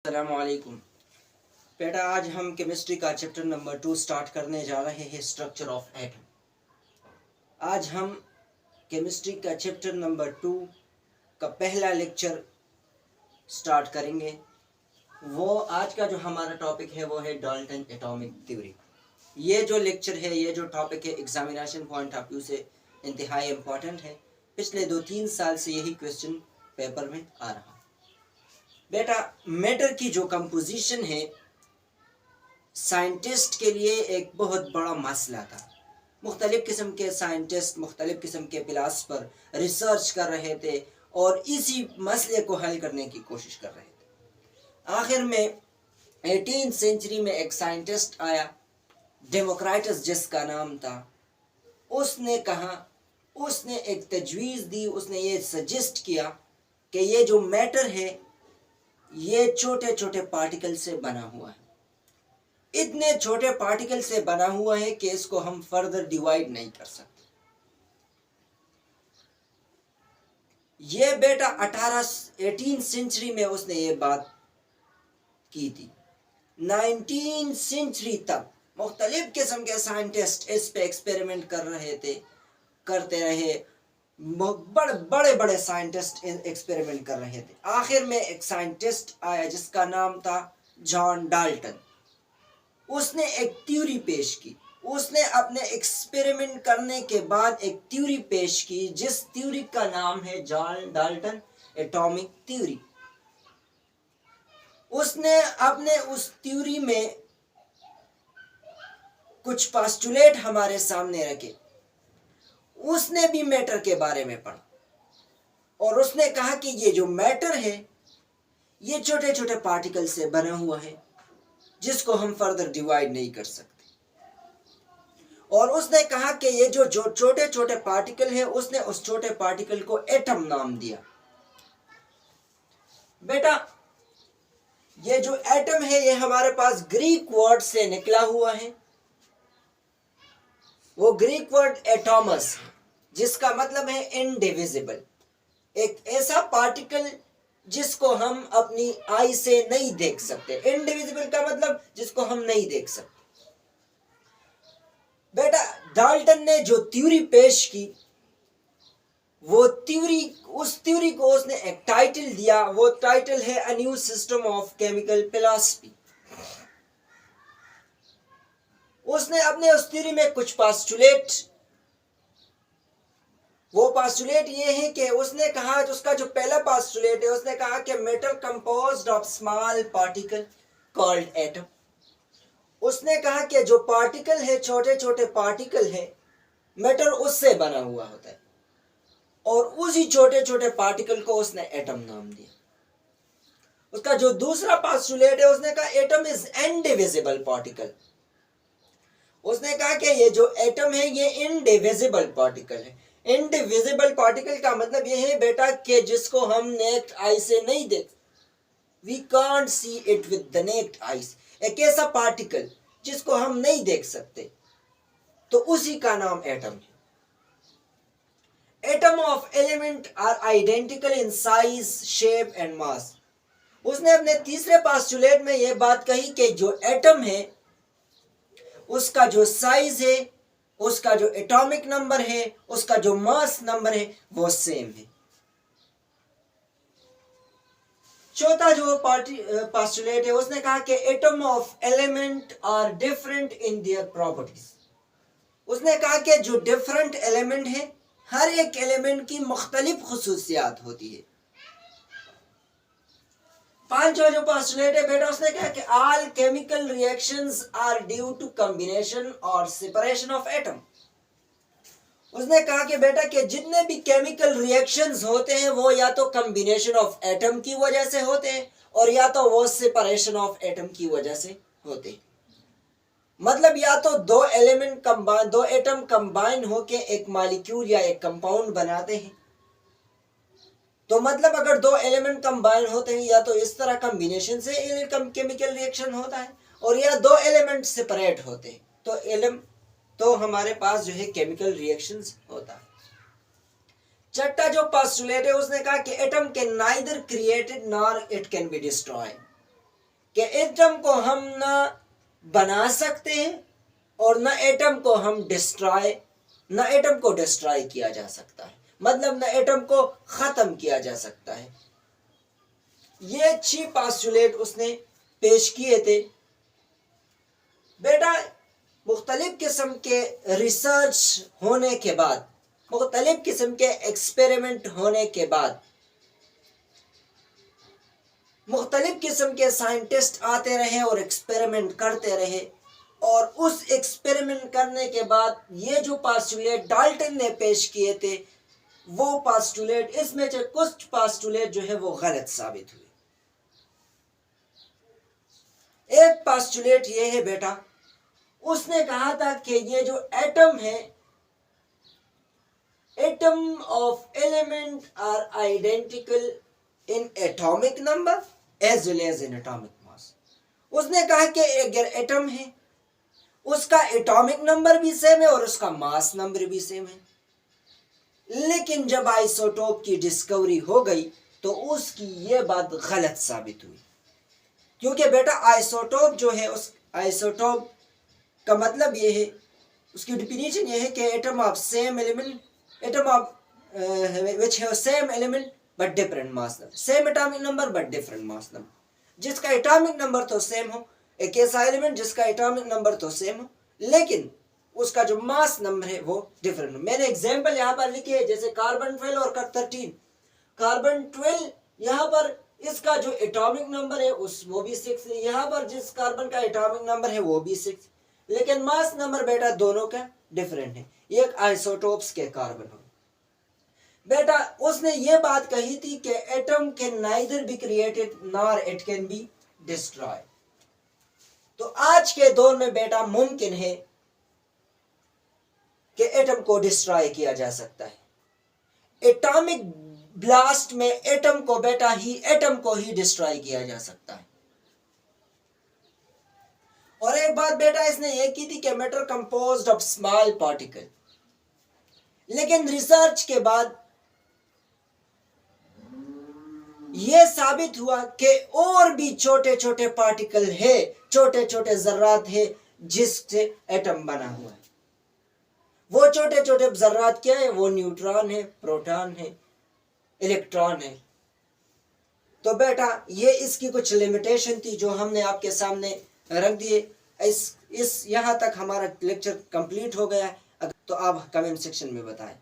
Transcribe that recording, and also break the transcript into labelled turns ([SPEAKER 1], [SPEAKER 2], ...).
[SPEAKER 1] अस्सलामुअलैकुम बेटा, आज हम केमिस्ट्री का चैप्टर नंबर 2 स्टार्ट करने जा रहे हैं, स्ट्रक्चर ऑफ एटम। आज हम केमिस्ट्री का चैप्टर नंबर 2 का पहला लेक्चर स्टार्ट करेंगे। वो आज का जो हमारा टॉपिक है वो है डाल्टन एटॉमिक थ्योरी। ये जो लेक्चर है, ये जो टॉपिक है, एग्जामिनेशन पॉइंट ऑफ व्यू से इंतहाई इम्पोर्टेंट है। पिछले 2-3 साल से यही क्वेश्चन पेपर में आ रहा है। बेटा, मैटर की जो कंपोजिशन है साइंटिस्ट के लिए एक बहुत बड़ा मसला था। मुख्तलिफ किस्म के साइंटिस्ट मुख्तलिफ किस्म के पिलास पर रिसर्च कर रहे थे और इसी मसले को हल करने की कोशिश कर रहे थे। आखिर में 18th सेंचुरी में एक साइंटिस्ट आया, डेमोक्राटस जिसका नाम था। उसने एक तजवीज़ दी, उसने ये सजेस्ट किया कि ये जो मैटर है ये छोटे छोटे पार्टिकल से बना हुआ है। इतने छोटे पार्टिकल से बना हुआ है कि इसको हम फर्दर डिवाइड नहीं कर सकते। ये बेटा 18th सेंचुरी में उसने ये बात की थी। 19th सेंचुरी तक मुख्तलिफ किस्म के साइंटिस्ट इस पे एक्सपेरिमेंट करते रहे। बड़े बड़े साइंटिस्ट एक्सपेरिमेंट कर रहे थे। आखिर में एक साइंटिस्ट आया जिसका नाम था जॉन डाल्टन। उसने एक थ्योरी पेश की। उसने अपने एक्सपेरिमेंट करने के बाद एक थ्योरी पेश की जिस थ्योरी का नाम है जॉन डाल्टन एटॉमिक थ्योरी। उसने अपने उस थ्योरी में कुछ पोस्टुलेट हमारे सामने रखे। उसने भी मैटर के बारे में पढ़ा और उसने कहा कि ये जो मैटर है ये छोटे छोटे पार्टिकल से बना हुआ है जिसको हम फर्दर डिवाइड नहीं कर सकते। और उसने कहा कि ये जो छोटे छोटे पार्टिकल है, उसने उस छोटे पार्टिकल को एटम नाम दिया। बेटा, ये जो एटम है ये हमारे पास ग्रीक वर्ड से निकला हुआ है। वो ग्रीक वर्ड एटॉमस जिसका मतलब है इनडिविजिबल। एक ऐसा पार्टिकल जिसको हम अपनी आई से नहीं देख सकते। इनडिविजिबल का मतलब जिसको हम नहीं देख सकते। बेटा, डाल्टन ने जो थ्योरी पेश की वो थ्योरी, उस थ्योरी को उसने एक टाइटल दिया। वो टाइटल है a new system of chemical philosophy. उसने अपने उस थ्योरी में कुछ पोस्टुलेट, वो पोस्टुलेट ये है कि उसने कहा, उसका जो पहला पोस्टुलेट है, उसने कहा कि matter composed of small particle called atom. उसने कहा कि जो पार्टिकल है, छोटे छोटे पार्टिकल है, मैटर उससे बना हुआ होता है और उसी छोटे छोटे पार्टिकल को उसने एटम नाम दिया। उसका जो दूसरा पोस्टुलेट है, उसने कहा एटम इज इनडिविजिबल पार्टिकल। उसने कहा कि ये जो एटम है ये इनडिविजिबल पार्टिकल है। इनडिविजिबल पार्टिकल का मतलब ये है बेटा कि जिसको हम नेक्ड आई से नहीं देख, we can't see it with the naked eyes. एक ऐसा पार्टिकल जिसको हम नहीं देख सकते, तो उसी का नाम एटम है। Atom of element are identical in size, shape and mass. उसने अपने तीसरे पोस्टुलेट में यह बात कही कि जो एटम है उसका जो साइज है, उसका जो एटॉमिक नंबर है, उसका जो मास नंबर है वो सेम है। चौथा जो पोस्टुलेट है, उसने कहा कि atom of element are different in their properties. उसने कहा कि जो डिफरेंट एलिमेंट है, हर एक एलिमेंट की मुख्तलिफ खुसूसियात होती है। पांचवा जो पोस्टुलेट है बेटा, उसने कहा कि all chemical reactions are due to combination और सेपरेशन ऑफ एटम। उसने कहा कि बेटा कि जितने भी केमिकल रिएक्शंस होते हैं वो या तो कॉम्बिनेशन ऑफ एटम की वजह से होते हैं और या तो वो सेपरेशन ऑफ एटम की वजह से होते हैं। मतलब या तो दो एटम कंबाइन होके एक मॉलिक्यूल या एक कंपाउंड बनाते हैं। तो मतलब अगर दो एलिमेंट कंबाइन होते हैं, या तो इस तरह कॉम्बिनेशन से केमिकल रिएक्शन होता है और या दो एलिमेंट सेपरेट होते हैं तो हमारे पास जो है केमिकल रिएक्शंस होता है। छठा जो पोस्टुलेट है, उसने कहा कि atom can neither created nor it can be destroyed. कि एटम को हम ना बना सकते हैं और ना एटम को हम ना एटम को डिस्ट्रॉय किया जा सकता है, मतलब ना एटम को खत्म किया जा सकता है। ये 6 पास्टुलेट उसने पेश किए थे। बेटा मुख्तलिफ किस्म के रिसर्च होने के बाद, मुख्तलिफ किस्म के एक्सपेरिमेंट होने के बाद, मुख्तलिफ किस्म के साइंटिस्ट आते रहे और एक्सपेरिमेंट करते रहे, और उस एक्सपेरिमेंट करने के बाद ये जो पास्टुलेट डाल्टन ने पेश किए थे, वो पास्टुलेट, इसमें से कुछ पास्टुलेट जो है वो गलत साबित हुए। एक पास्टुलेट ये है बेटा, उसने कहा था कि ये जो एटम है, atom of element are identical in atomic number as well as in atomic mass. उसने कहा कि अगर एटम है उसका एटॉमिक नंबर भी सेम है और उसका मास नंबर भी सेम है, लेकिन जब आइसोटोप की डिस्कवरी हो गई तो उसकी ये बात गलत साबित हुई। क्योंकि बेटा आइसोटोप जो है, उस आइसोटोप का मतलब ये है, उसकी डिफिनीशन ये है कि atom of same element, atom of which have same element but different mass number, same atomic number but different mass number. जिसका एटॉमिक नंबर तो सेम हो, एक ऐसा एलिमेंट जिसका एटॉमिक नंबर तो सेम हो लेकिन उसका जो मास नंबर है वो डिफरेंट हो। मैंने एग्जांपल यहाँ पर लिखे है, जैसे कार्बन 12 और 13। कार्बन 12 यहाँ पर इसका जो एटॉमिक नंबर है वो भी 6 है, यहाँ पर जिस कार्बन का एटॉमिक नंबर है वो भी 6, लेकिन मास नंबर बेटा दोनों का डिफरेंट है, एक आइसोटोप्स के कार्बन हो। बेटा उसने ये बात कही थी कि atom can neither be created nor it can be destroyed. तो आज के दौर में बेटा मुमकिन है कि एटम को डिस्ट्रॉय किया जा सकता है। एटॉमिक ब्लास्ट में एटम को ही डिस्ट्रॉय किया जा सकता है। और एक बात बेटा इसने ये की थी कि matter composed of small particle, लेकिन रिसर्च के बाद यह साबित हुआ कि और भी छोटे छोटे पार्टिकल है, छोटे छोटे जर्रात है जिससे एटम बना हुआ है। वो छोटे छोटे जर्रात क्या है? वो न्यूट्रॉन है, प्रोटॉन है, इलेक्ट्रॉन है। तो बेटा ये इसकी कुछ लिमिटेशन थी जो हमने आपके सामने रख दिए। इस यहाँ तक हमारा लेक्चर कंप्लीट हो गया है। तो आप कमेंट सेक्शन में बताएं।